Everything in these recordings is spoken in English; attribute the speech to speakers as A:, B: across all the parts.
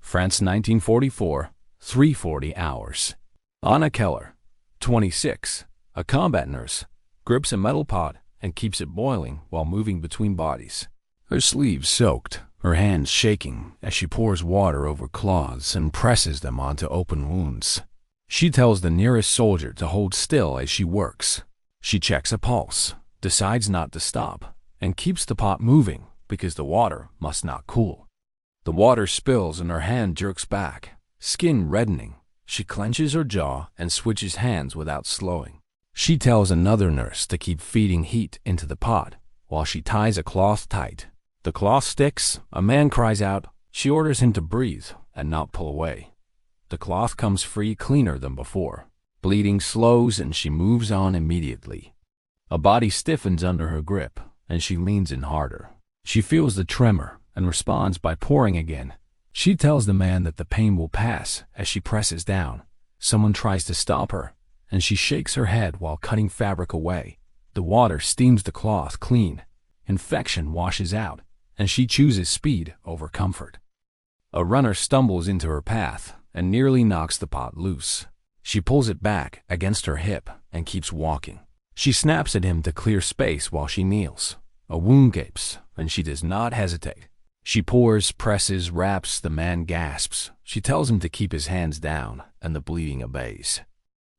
A: France 1944, 3:40 hours. Anna Keller, 26, a combat nurse, grips a metal pot and keeps it boiling while moving between bodies. Her sleeves soaked, her hands shaking as she pours water over cloths and presses them onto open wounds. She tells the nearest soldier to hold still as she works. She checks a pulse, decides not to stop, and keeps the pot moving because the water must not cool. The water spills and her hand jerks back, skin reddening. She clenches her jaw and switches hands without slowing. She tells another nurse to keep feeding heat into the pot while she ties a cloth tight. The cloth sticks, a man cries out. She orders him to breathe and not pull away. The cloth comes free cleaner than before. Bleeding slows and she moves on immediately. A body stiffens under her grip and she leans in harder. She feels the tremor and responds by pouring again. She tells the man that the pain will pass as she presses down. Someone tries to stop her, and she shakes her head while cutting fabric away. The water steams the cloth clean. Infection washes out, and she chooses speed over comfort. A runner stumbles into her path and nearly knocks the pot loose. She pulls it back against her hip and keeps walking. She snaps at him to clear space while she kneels. A wound gapes, and she does not hesitate. She pours, presses, wraps, the man gasps. She tells him to keep his hands down, and the bleeding obeys.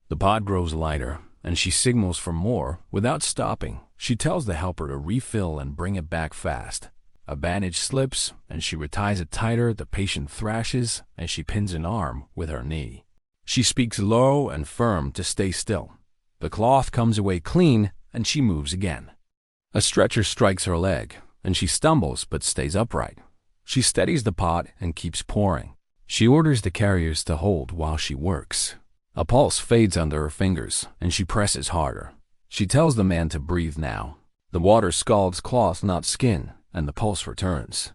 A: The pot grows lighter, and she signals for more without stopping. She tells the helper to refill and bring it back fast. A bandage slips, and she reties it tighter. The patient thrashes, and she pins an arm with her knee. She speaks low and firm to stay still. The cloth comes away clean, and she moves again. A stretcher strikes her leg, and she stumbles but stays upright. She steadies the pot and keeps pouring. She orders the carriers to hold while she works. A pulse fades under her fingers, and she presses harder. She tells the man to breathe now. The water scalds cloth, not skin, and the pulse returns.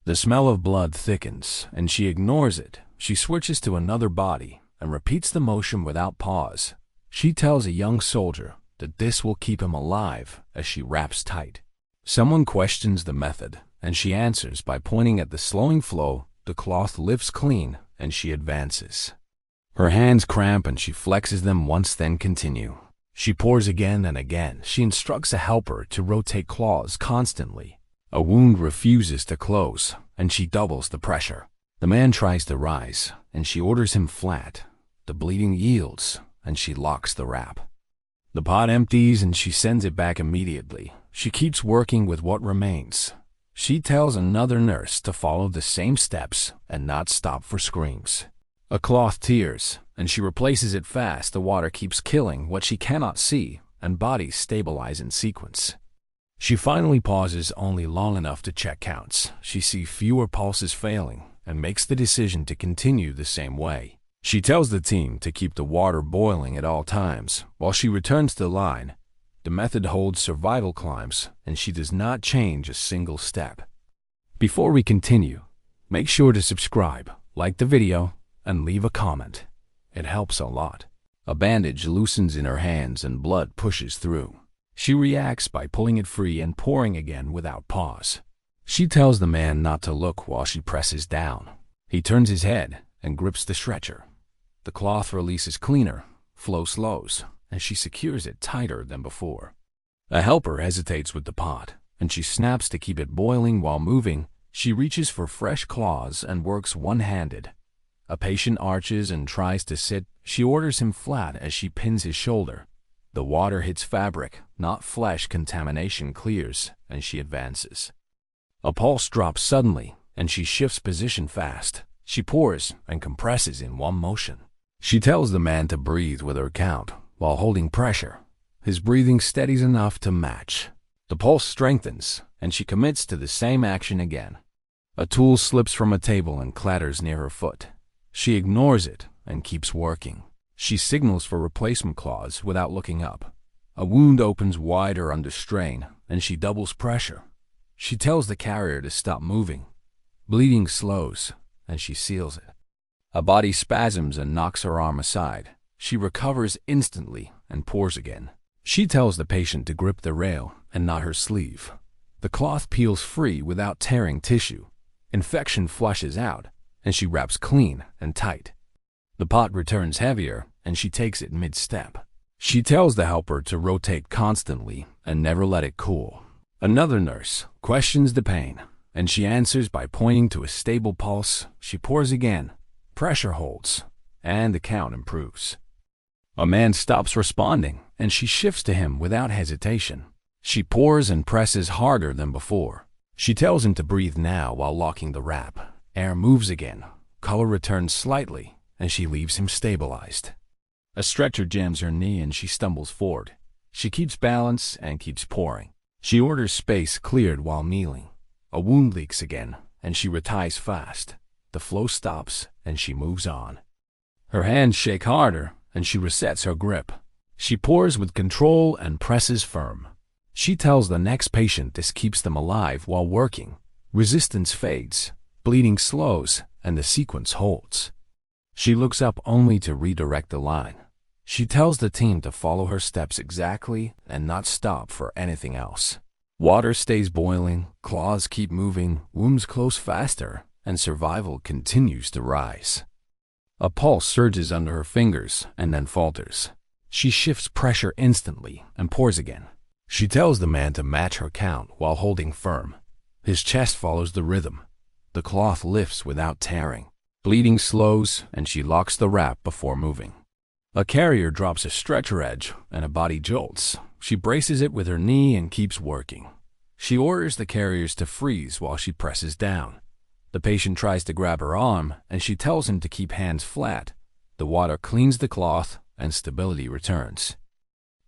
A: The smell of blood thickens, and she ignores it. She switches to another body and repeats the motion without pause. She tells a young soldier that this will keep him alive as she wraps tight. Someone questions the method, and she answers by pointing at the slowing flow. The cloth lifts clean, and she advances. Her hands cramp and she flexes them once, then continue. She pours again and again. She instructs a helper to rotate cloths constantly. A wound refuses to close, and she doubles the pressure. The man tries to rise, and she orders him flat. The bleeding yields, and she locks the wrap. The pot empties, and she sends it back immediately. She keeps working with what remains. She tells another nurse to follow the same steps and not stop for screams. A cloth tears, and she replaces it fast. The water keeps killing what she cannot see, and bodies stabilize in sequence. She finally pauses only long enough to check counts. She sees fewer pulses failing and makes the decision to continue the same way. She tells the team to keep the water boiling at all times while she returns to the line. The method holds survival climbs, and she does not change a single step. Before we continue, make sure to subscribe, like the video, and leave a comment. It helps a lot. A bandage loosens in her hands and blood pushes through. She reacts by pulling it free and pouring again without pause. She tells the man not to look while she presses down. He turns his head and grips the stretcher. The cloth releases cleaner, flow slows, and she secures it tighter than before. A helper hesitates with the pot, and she snaps to keep it boiling while moving. She reaches for fresh cloths and works one-handed. A patient arches and tries to sit. She orders him flat as she pins his shoulder. The water hits fabric, not flesh. Contamination clears, and she advances. A pulse drops suddenly, and she shifts position fast. She pours and compresses in one motion. She tells the man to breathe with her count while holding pressure. His breathing steadies enough to match. The pulse strengthens, and she commits to the same action again. A tool slips from a table and clatters near her foot. She ignores it and keeps working. She signals for replacement cloths without looking up. A wound opens wider under strain, and she doubles pressure. She tells the carrier to stop moving. Bleeding slows, and she seals it. A body spasms and knocks her arm aside. She recovers instantly and pours again. She tells the patient to grip the rail and not her sleeve. The cloth peels free without tearing tissue. Infection flushes out, and she wraps clean and tight. The pot returns heavier, and she takes it mid-step. She tells the helper to rotate constantly and never let it cool. Another nurse questions the pain, and she answers by pointing to a stable pulse. She pours again, pressure holds, and the count improves. A man stops responding, and she shifts to him without hesitation. She pours and presses harder than before. She tells him to breathe now while locking the wrap. Air moves again, color returns slightly, and she leaves him stabilized. A stretcher jams her knee and she stumbles forward. She keeps balance and keeps pouring. She orders space cleared while kneeling. A wound leaks again, and she reties fast. The flow stops, and she moves on. Her hands shake harder, and she resets her grip. She pours with control and presses firm. She tells the next patient this keeps them alive while working. Resistance fades, bleeding slows, and the sequence holds. She looks up only to redirect the line. She tells the team to follow her steps exactly and not stop for anything else. Water stays boiling, claws keep moving, wounds close faster, and survival continues to rise. A pulse surges under her fingers and then falters. She shifts pressure instantly and pours again. She tells the man to match her count while holding firm. His chest follows the rhythm. The cloth lifts without tearing. Bleeding slows, and she locks the wrap before moving. A carrier drops a stretcher edge, and a body jolts. She braces it with her knee and keeps working. She orders the carriers to freeze while she presses down. The patient tries to grab her arm, and she tells him to keep hands flat. The water cleans the cloth, and stability returns.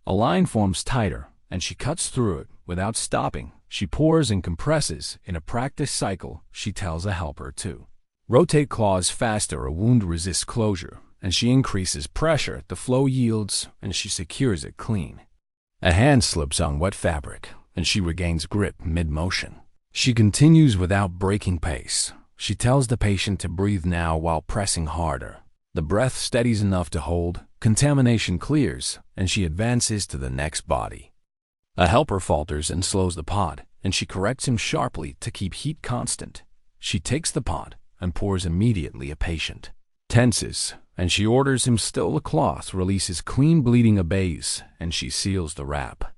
A: A line forms tighter, and she cuts through it without stopping. She pours and compresses. In a practice cycle, she tells a helper to rotate claws faster. A wound resists closure, and she increases pressure. The flow yields, and she secures it clean. A hand slips on wet fabric, and she regains grip mid-motion. She continues without breaking pace. She tells the patient to breathe now while pressing harder. The breath steadies enough to hold, contamination clears, and she advances to the next body. A helper falters and slows the pot, and she corrects him sharply to keep heat constant. She takes the pot and pours immediately. A patient tenses, and she orders him still. The cloth releases clean, bleeding obeys, and she seals the wrap.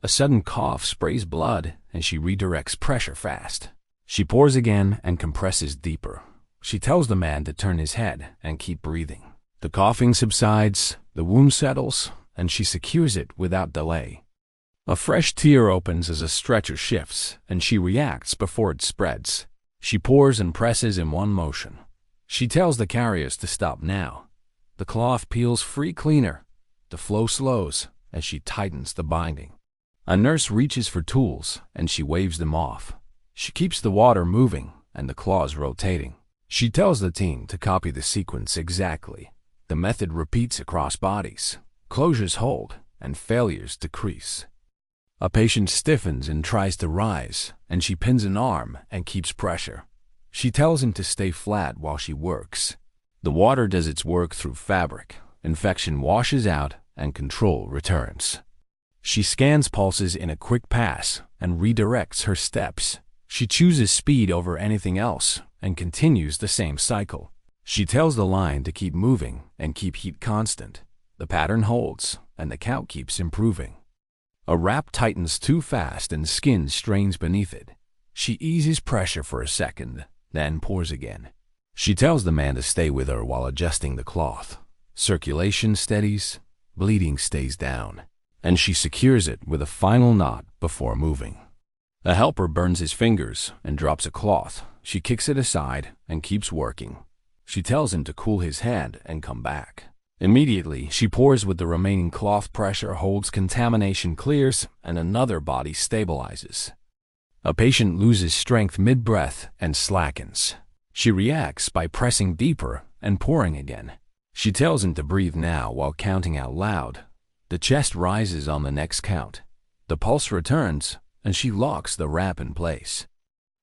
A: A sudden cough sprays blood, and she redirects pressure fast. She pours again and compresses deeper. She tells the man to turn his head and keep breathing. The coughing subsides, the wound settles, and she secures it without delay. A fresh tear opens as a stretcher shifts, and she reacts before it spreads. She pours and presses in one motion. She tells the carriers to stop now. The cloth peels free cleaner. The flow slows as she tightens the binding. A nurse reaches for tools, and she waves them off. She keeps the water moving and the claws rotating. She tells the team to copy the sequence exactly. The method repeats across bodies. Closures hold, and failures decrease. A patient stiffens and tries to rise, and she pins an arm and keeps pressure. She tells him to stay flat while she works. The water does its work through fabric. Infection washes out, and control returns. She scans pulses in a quick pass and redirects her steps. She chooses speed over anything else and continues the same cycle. She tells the line to keep moving and keep heat constant. The pattern holds, and the count keeps improving. A wrap tightens too fast and skin strains beneath it. She eases pressure for a second, then pours again. She tells the man to stay with her while adjusting the cloth. Circulation steadies, bleeding stays down, and she secures it with a final knot before moving. A helper burns his fingers and drops a cloth. She kicks it aside and keeps working. She tells him to cool his hand and come back. Immediately, she pours with the remaining cloth. Pressure holds, contamination clears, and another body stabilizes. A patient loses strength mid-breath and slackens. She reacts by pressing deeper and pouring again. She tells him to breathe now while counting out loud. The chest rises on the next count. The pulse returns, and she locks the wrap in place.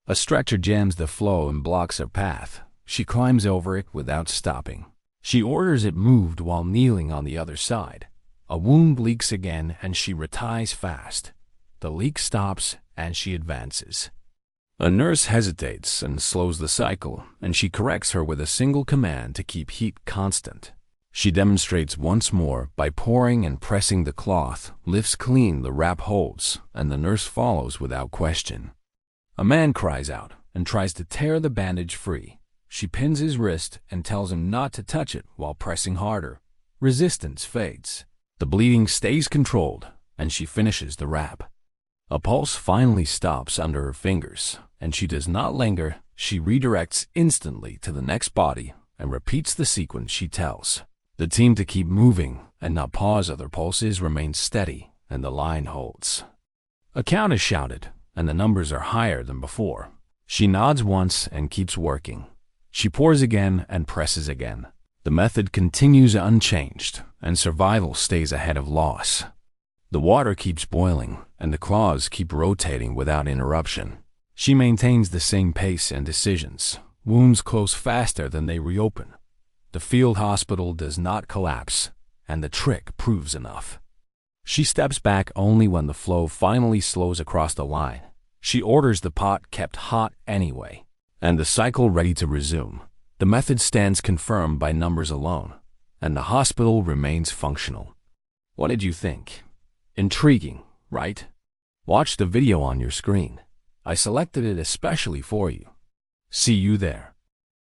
A: A stretcher jams the flow and blocks her path. She climbs over it without stopping. She orders it moved while kneeling on the other side. A wound leaks again, and she reties fast. The leak stops, and she advances. A nurse hesitates and slows the cycle, and she corrects her with a single command to keep heat constant. She demonstrates once more by pouring and pressing the cloth, lifts clean the wrap holds, and the nurse follows without question. A man cries out and tries to tear the bandage free. She pins his wrist and tells him not to touch it while pressing harder. Resistance fades. The bleeding stays controlled, and she finishes the wrap. A pulse finally stops under her fingers, and she does not linger. She redirects instantly to the next body and repeats the sequence she tells the team to keep moving and not pause. Other pulses remain steady, and the line holds. A count is shouted, and the numbers are higher than before. She nods once and keeps working. She pours again and presses again. The method continues unchanged, and survival stays ahead of loss. The water keeps boiling, and the claws keep rotating without interruption. She maintains the same pace and decisions. Wounds close faster than they reopen. The field hospital does not collapse, and the trick proves enough. She steps back only when the flow finally slows across the line. She orders the pot kept hot anyway, and the cycle ready to resume. The method stands confirmed by numbers alone, and the hospital remains functional. What did you think? Intriguing, right? Watch the video on your screen. I selected it especially for you. See you there.